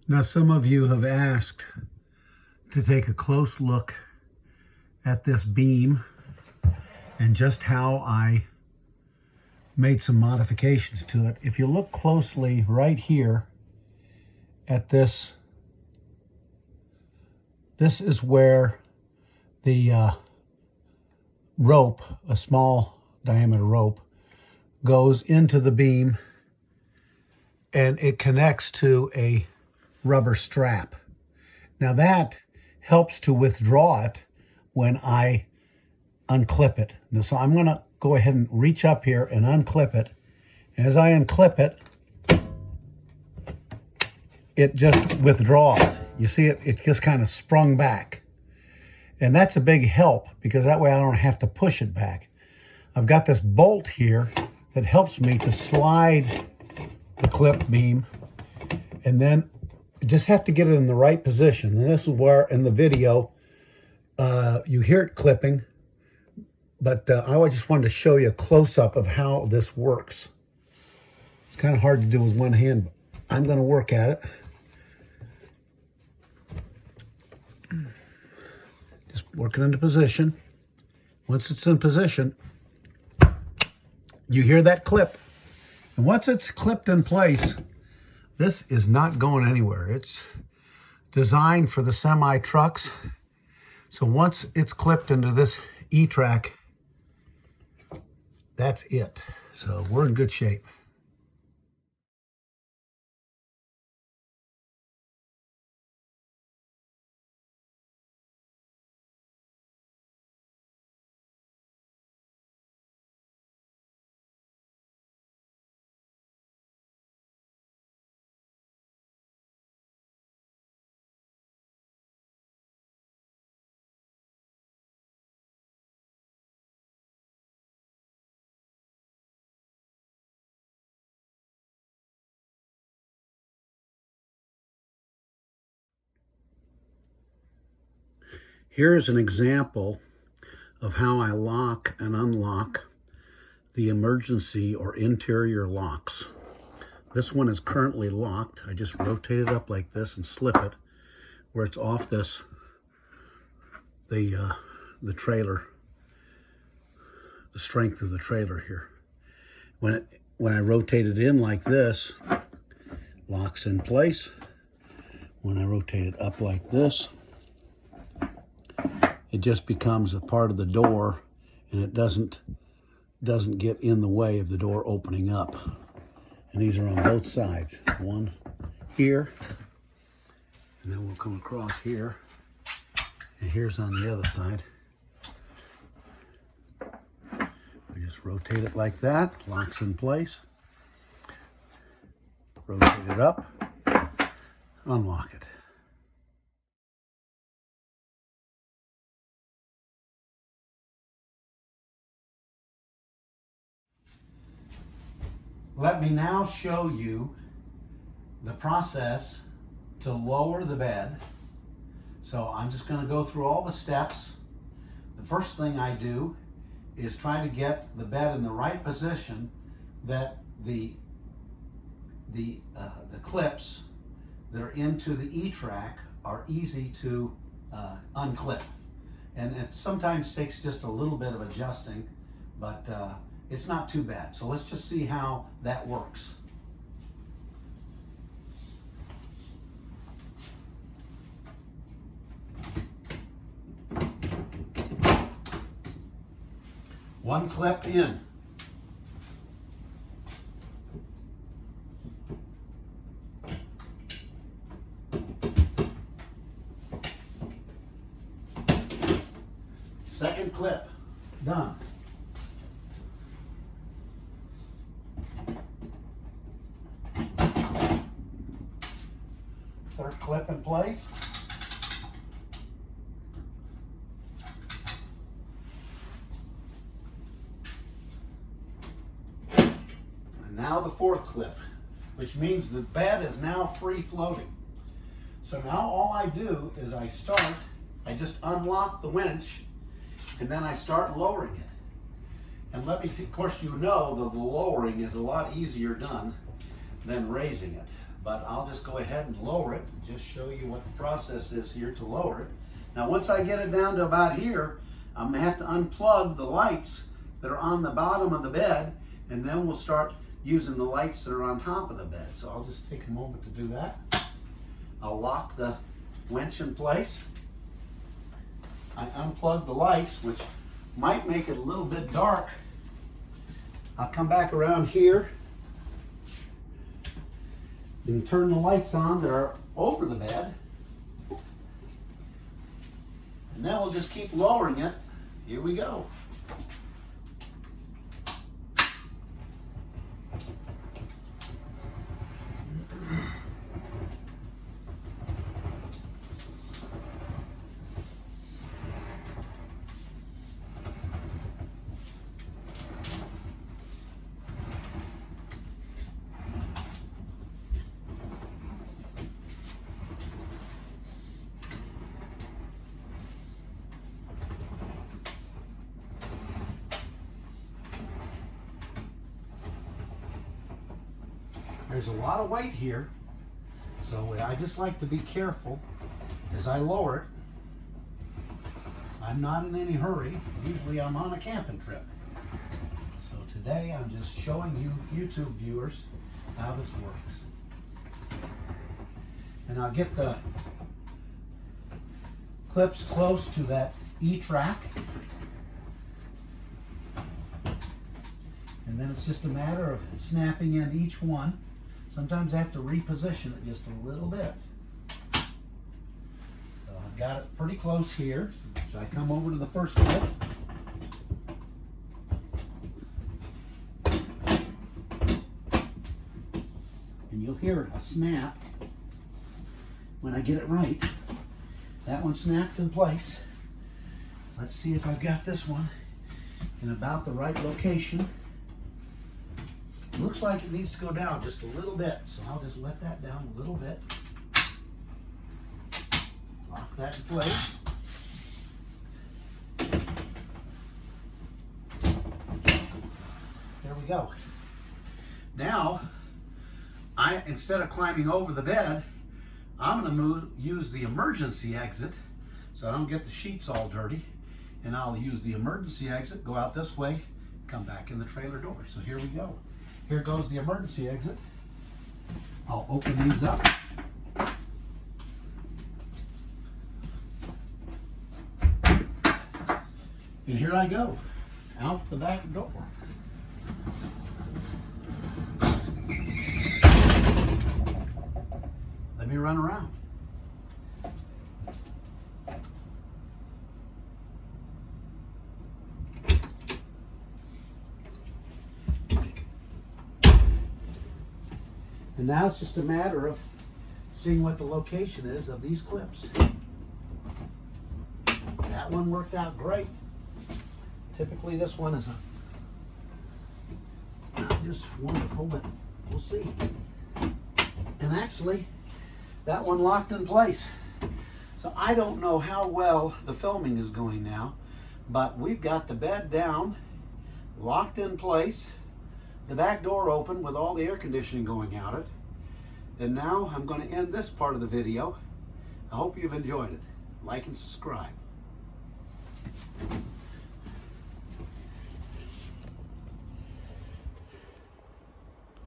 Now, some of you have asked to take a close look at this beam and just how I made some modifications to it. If you look closely right here at this, this is where the rope, a small diameter rope, goes into the beam and it connects to a rubber strap. Now that helps to withdraw it when I unclip it. Now, so I'm going to go ahead and reach up here and unclip it. And as I unclip it, it just withdraws. You see it just kind of sprung back. And that's a big help because that way I don't have to push it back. I've got this bolt here that helps me to slide the clip beam, and then you just have to get it in the right position. And this is where in the video you hear it clipping, but I just wanted to show you a close-up of how this works. It's kind of hard to do with one hand, but I'm going to work at it. Just working into position. Once it's in position, you hear that clip. And once it's clipped in place, this is not going anywhere. It's designed for the semi trucks. So once it's clipped into this E-track, that's it. So we're in good shape. Here's an example of how I lock and unlock the emergency or interior locks. This one is currently locked. I just rotate it up like this and slip it where it's off this, the trailer, the strength of the trailer here. When I rotate it in like this, locks in place. When I rotate it up like this, it just becomes a part of the door, and it doesn't get in the way of the door opening up. And these are on both sides. One here, and then we'll come across here, and here's on the other side. We just rotate it like that, locks in place. Rotate it up, unlock it. Let me now show you the process to lower the bed. So I'm just going to go through all the steps. The first thing I do is try to get the bed in the right position that the clips that are into the E-track are easy to unclip. And it sometimes takes just a little bit of adjusting, but it's not too bad. So let's just see how that works. One clip in. Second clip, done. Third clip in place. And now the fourth clip, which means the bed is now free floating. So now all I do is I just unlock the winch, and then I start lowering it. And of course you know that the lowering is a lot easier done than raising it. but I'll just go ahead and lower it and just show you what the process is here to lower it. Now once I get it down to about here, I'm going to have to unplug the lights that are on the bottom of the bed, and then we'll start using the lights that are on top of the bed. So I'll just take a moment to do that. I'll lock the winch in place. I unplug the lights, which might make it a little bit dark. I'll come back around here and turn the lights on that are over the bed. And then we'll just keep lowering it. Here we go. There's a lot of weight here, so I just like to be careful as I lower it. I'm not in any hurry. Usually I'm on a camping trip. So today I'm just showing you YouTube viewers how this works. And I'll get the clips close to that E-track. And then it's just a matter of snapping in each one. Sometimes I have to reposition it just a little bit. So I've got it pretty close here. So I come over to the first clip. And you'll hear a snap when I get it right. That one snapped in place. Let's see if I've got this one in about the right location. Looks like it needs to go down just a little bit, so I'll just let that down a little bit. Lock that in place. There we go. Now, instead of climbing over the bed, I'm going to use the emergency exit so I don't get the sheets all dirty. And I'll use the emergency exit, go out this way, come back in the trailer door. So here we go. Here goes the emergency exit. I'll open these up. And here I go, out the back door. Let me run around. And now it's just a matter of seeing what the location is of these clips. That one worked out great. Typically this one is not just wonderful, but we'll see. And actually, that one locked in place. So I don't know how well the filming is going now, but we've got the bed down, locked in place, the back door open with all the air conditioning going out it. And now I'm going to end this part of the video. I hope you've enjoyed it. Like and subscribe.